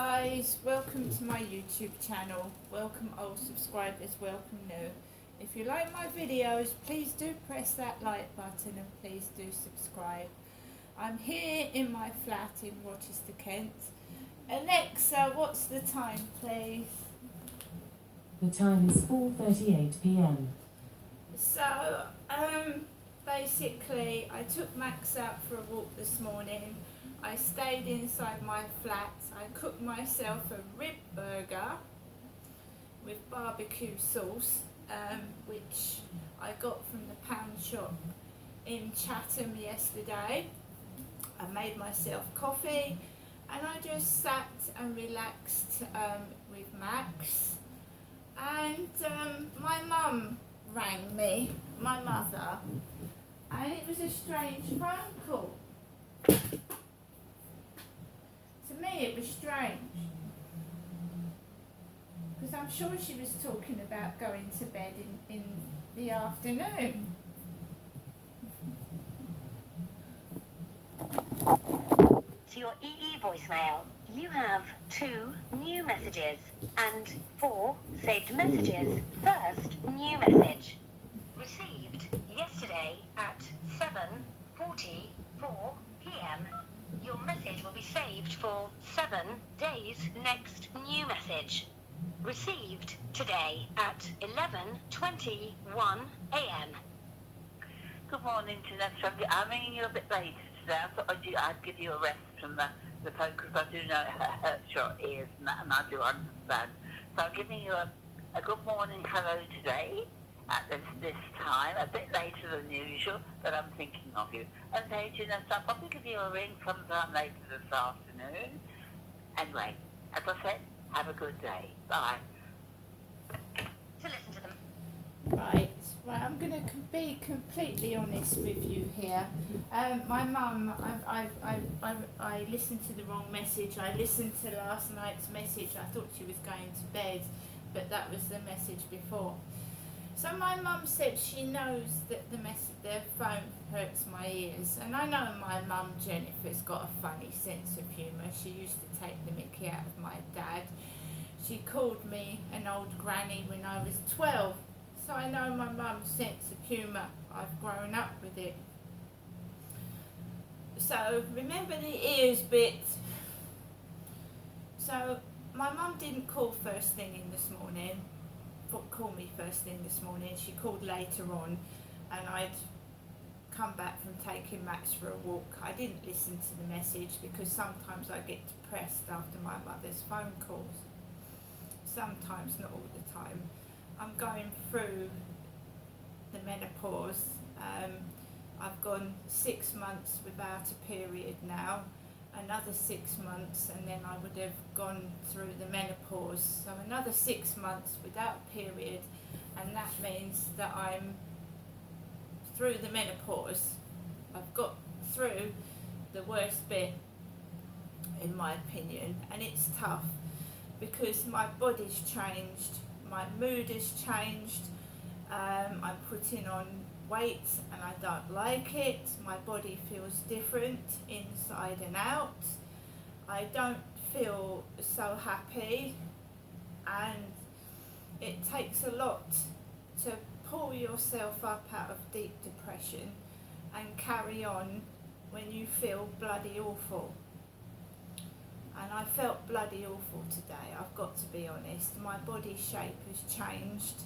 guys, welcome to my YouTube channel. Welcome old subscribers, welcome new. If you like my videos, please do press that like button and please do subscribe. I'm here in my flat in Rochester, Kent. Alexa, what's the time, please? The time is 4:38 p.m. So, basically, I took Max out for a walk this morning. I stayed inside my flat. I cooked myself a rib burger with barbecue sauce, which I got from the pound shop in Chatham yesterday. I made myself coffee and I just sat and relaxed with Max. And my mum rang me, my mother, and it was a strange phone call. To me it was strange, because I'm sure she was talking about going to bed in the afternoon. To your EE voicemail, you have 2 new messages and 4 saved messages. First new message. Received yesterday at 7:44 p.m. Your message will be saved for 7 days. Next new message. Received today at 11:21 a.m. Good morning, Jeanette. I'm ringing you a bit later today. I thought I'd give you a rest from the phone because I do know it hurts your ears and I do understand. So I'm giving you a good morning hello today at this time, a bit later than usual, but I'm thinking of you. Okay, Jeanette, I'll probably give you a ring sometime later this afternoon. Anyway, as I said, have a good day. Bye. To listen to them. Right, I'm going to be completely honest with you here. My mum, I listened to the wrong message. I listened to last night's message. I thought she was going to bed, but that was the message before. So my mum said she knows that the phone hurts my ears, and I know my mum Jennifer's got a funny sense of humour. She used to take the mickey out of my dad. She called me an old granny when I was 12. So I know my mum's sense of humour. I've grown up with it. So remember the ears bit. So my mum didn't call first thing in this morning. Call me first thing this morning. She called later on, and I'd come back from taking Max for a walk. I didn't listen to the message because sometimes I get depressed after my mother's phone calls. Sometimes, not all the time. I'm going through the menopause. I've gone 6 months without a period now, another 6 months, and then I would have gone through the menopause. So another 6 months without a period, and that means that I'm through the menopause. I've got through the worst bit, in my opinion, and it's tough because my body's changed. My mood has changed. I'm putting on weight and I don't like it. My body feels different inside and out. I don't feel so happy, and it takes a lot to pull yourself up out of deep depression and carry on when you feel bloody awful. And I felt bloody awful today, I've got to be honest. My body shape has changed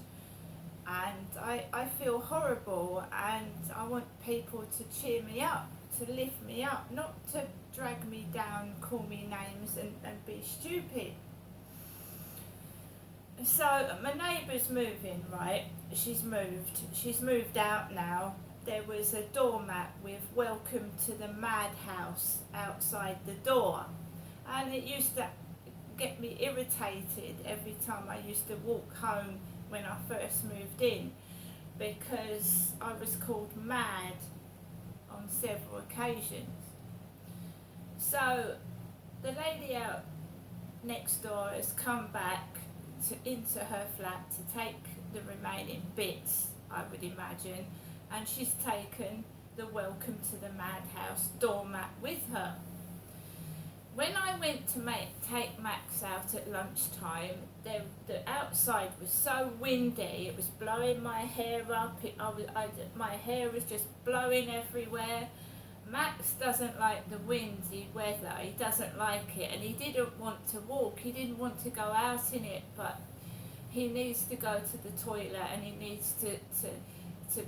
and I feel horrible, and I want people to cheer me up, to lift me up, not to drag me down, call me names and be stupid. So my neighbour's moving, right? She's moved out now. There was a doormat with "Welcome to the Madhouse" outside the door. And it used to get me irritated every time I used to walk home when I first moved in, because I was called mad on several occasions. So the lady out next door has come back into her flat to take the remaining bits, I would imagine, and she's taken the "Welcome to the Madhouse" doormat with her. when I went to take Max out at lunchtime, the outside was so windy. It was blowing my hair up. My hair was just blowing everywhere. Max doesn't like the windy weather. He doesn't like it, and he didn't want to walk. He didn't want to go out in it, but he needs to go to the toilet, and he needs to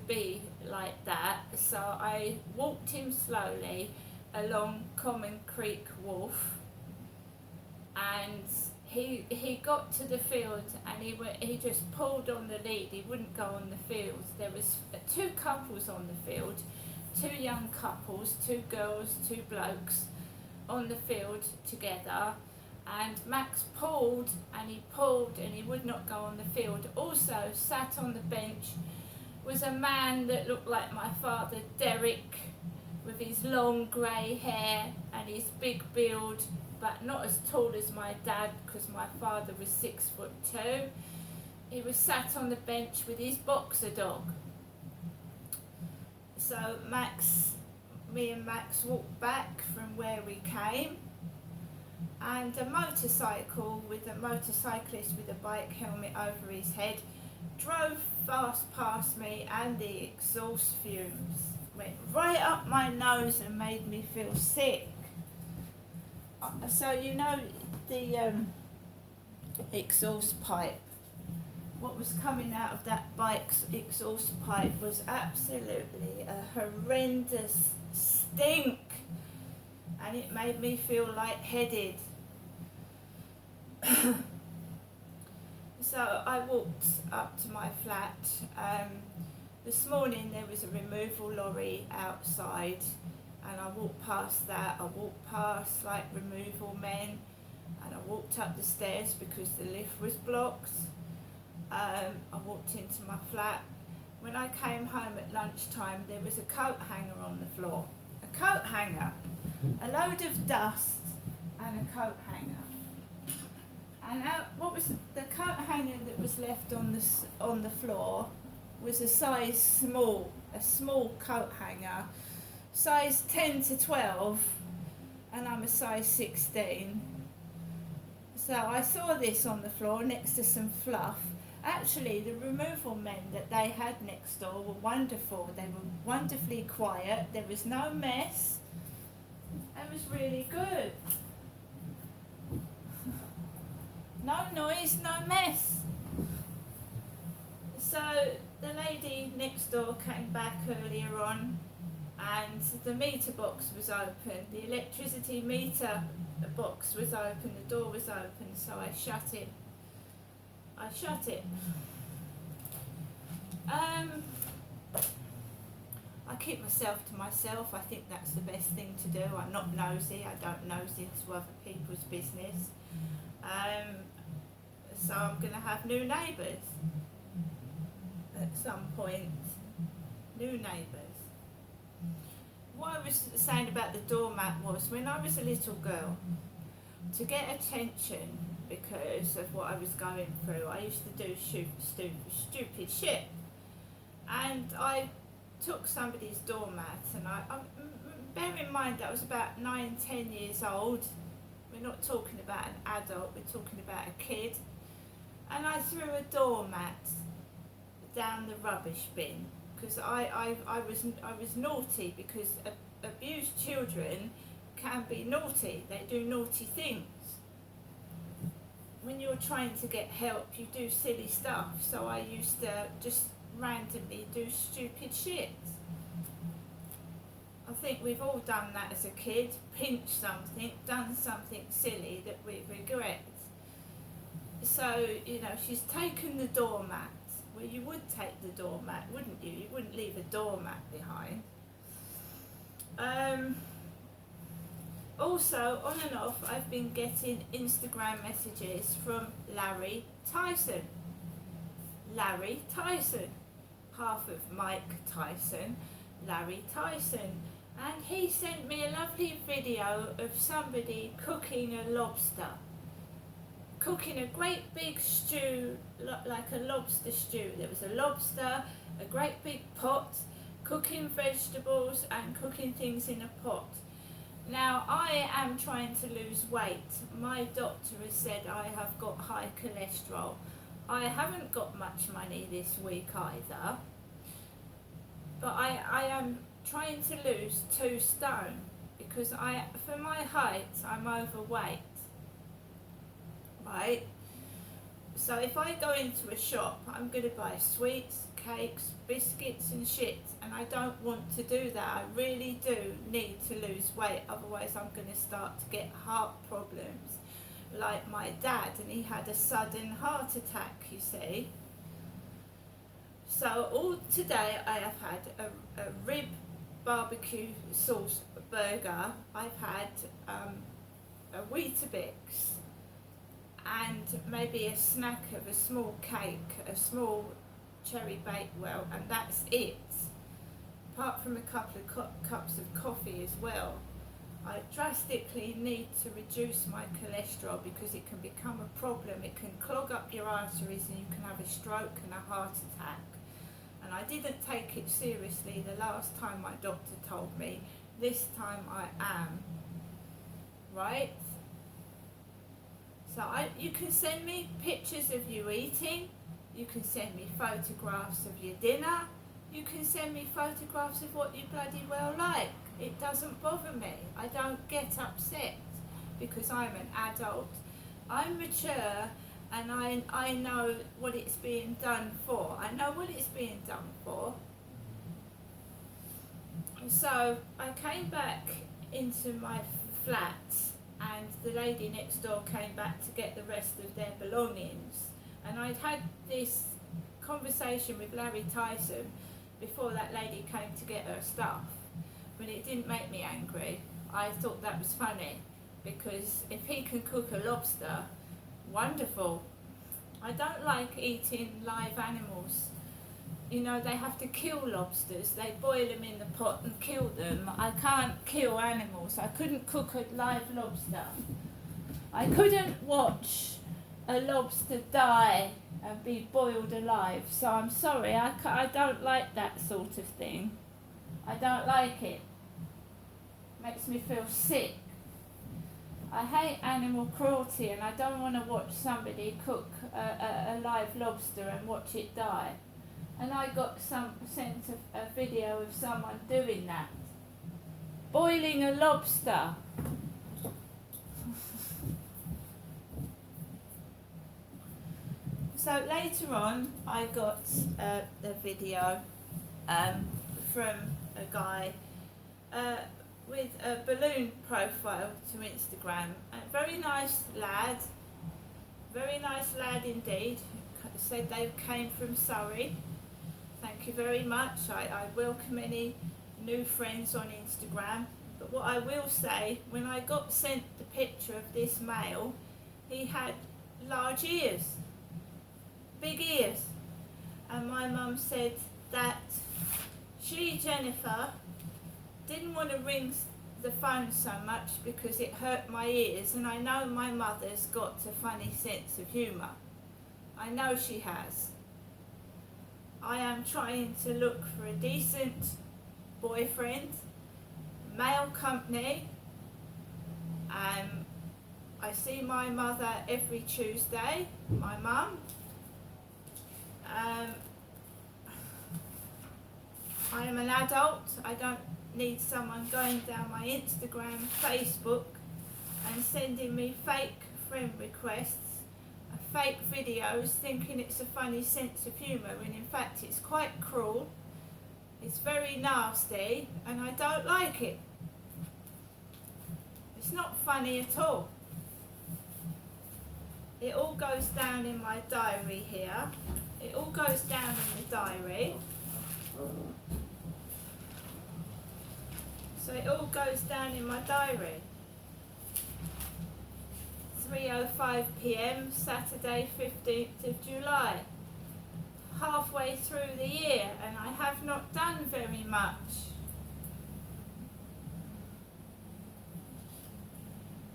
be like that. So I walked him slowly along Common Creek Wharf, and he got to the field, and he just pulled on the lead. He wouldn't go on the field. There was 2 couples on the field, 2 young couples, 2 girls, 2 blokes on the field together, and Max pulled and he would not go on the field. Also sat on the bench was a man that looked like my father, Derek, with his long grey hair and his big build, but not as tall as my dad, because my father was 6'2". He was sat on the bench with his boxer dog. So me and Max walked back from where we came, and a motorcycle with a motorcyclist with a bike helmet over his head drove fast past me, and the exhaust fumes went right up my nose and made me feel sick. So you know the exhaust pipe, what was coming out of that bike's exhaust pipe was absolutely a horrendous stink, and it made me feel lightheaded. So I walked up to my flat. This morning there was a removal lorry outside, and I walked past that. I walked past like removal men, and I walked up the stairs because the lift was blocked. I walked into my flat. When I came home at lunchtime, there was a coat hanger on the floor. A coat hanger, a load of dust and a coat hanger. And what was the coat hanger that was left on the floor was a small coat hanger, size 10 to 12, and I'm a size 16. So I saw this on the floor next to some fluff. Actually, the removal men that they had next door were wonderful. They were wonderfully quiet. There was no mess. It was really good. No noise, no mess. So the lady next door came back earlier on, and the meter box was open. The electricity meter box was open. The door was open, so I shut it. I keep myself to myself. I think that's the best thing to do. I'm not nosy. I don't nosy into other people's business. So I'm going to have new neighbours at some point. New neighbours. What I was saying about the doormat was, when I was a little girl, to get attention because of what I was going through, I used to do stupid shit. And I took somebody's doormat, and I bear in mind I was about 9-10 years old. We're not talking about an adult, we're talking about a kid. And I threw a doormat down the rubbish bin because I was naughty, because abused children can be naughty. They do naughty things. When you're trying to get help, you do silly stuff. So I used to just randomly do stupid shit. I think we've all done that as a kid, pinched something, done something silly that we regret. So, you know, she's taken the doormat. Well, you would take the doormat, wouldn't you? You wouldn't leave a doormat behind. Also, on and off, I've been getting Instagram messages from Larry Tyson. Larry Tyson. Half of Mike Tyson, Larry Tyson. And he sent me a lovely video of somebody cooking a lobster. Cooking a great big stew, like a lobster stew. There was a lobster, a great big pot, cooking vegetables and cooking things in a pot. Now, I am trying to lose weight. My doctor has said I have got high cholesterol. I haven't got much money this week either, but I am trying to lose 2 stone because for my height, I'm overweight, right? So if I go into a shop, I'm going to buy sweets, cakes, biscuits and shit, and I don't want to do that. I really do need to lose weight, otherwise I'm going to start to get heart problems like my dad, and he had a sudden heart attack, you see. So all today I have had a rib barbecue sauce burger, I've had a Weetabix, and maybe a snack of a small cake, a small cherry bakewell, and that's it. Apart from a couple of cups of coffee as well. I drastically need to reduce my cholesterol because it can become a problem. It can clog up your arteries and you can have a stroke and a heart attack. And I didn't take it seriously the last time my doctor told me. This time I am. Right? So you can send me pictures of you eating. You can send me photographs of your dinner. You can send me photographs of what you bloody well like. It doesn't bother me. I don't get upset because I'm an adult. I'm mature and I know what it's being done for. I know what it's being done for. So I came back into my flat and the lady next door came back to get the rest of their belongings. And I'd had this conversation with Larry Tyson before that lady came to get her stuff. But it didn't make me angry. I thought that was funny because if he can cook a lobster, wonderful. I don't like eating live animals. You know, they have to kill lobsters. They boil them in the pot and kill them. I can't kill animals. I couldn't cook a live lobster. I couldn't watch a lobster die and be boiled alive. So I'm sorry, I don't like that sort of thing. I don't like it. Makes me feel sick. I hate animal cruelty and I don't want to watch somebody cook a live lobster and watch it die. And I got sent a video of someone doing that. Boiling a lobster. So later on I got a video from a guy with a balloon profile to Instagram. A very nice lad indeed. Said they came from Surrey. Thank you very much. I welcome any new friends on Instagram. But what I will say, when I got sent the picture of this male, he had large ears, big ears. And my mum said that she, Jennifer, didn't want to ring the phone so much because it hurt my ears, and I know my mother's got a funny sense of humour. I know she has. I am trying to look for a decent boyfriend, male company. I see my mother every Tuesday, my mum. I am an adult. I don't need someone going down my Instagram, Facebook and sending me fake friend requests, fake videos, thinking it's a funny sense of humour, when in fact it's quite cruel, it's very nasty and I don't like it. It's not funny at all. It all goes down in my diary here. It all goes down in the diary. So it all goes down in my diary. 3:05 p.m. Saturday 15th of July. Halfway through the year and I have not done very much.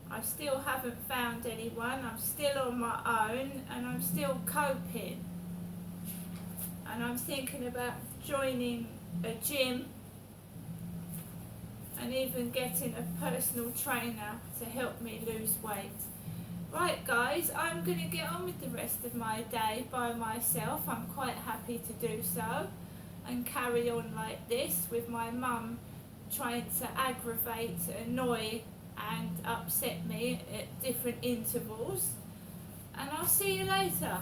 I still haven't found anyone. I'm still on my own and I'm still coping. And I'm thinking about joining a gym and even getting a personal trainer to help me lose weight. Right guys, I'm going to get on with the rest of my day by myself. I'm quite happy to do so and carry on like this with my mum trying to aggravate, annoy and upset me at different intervals. And I'll see you later.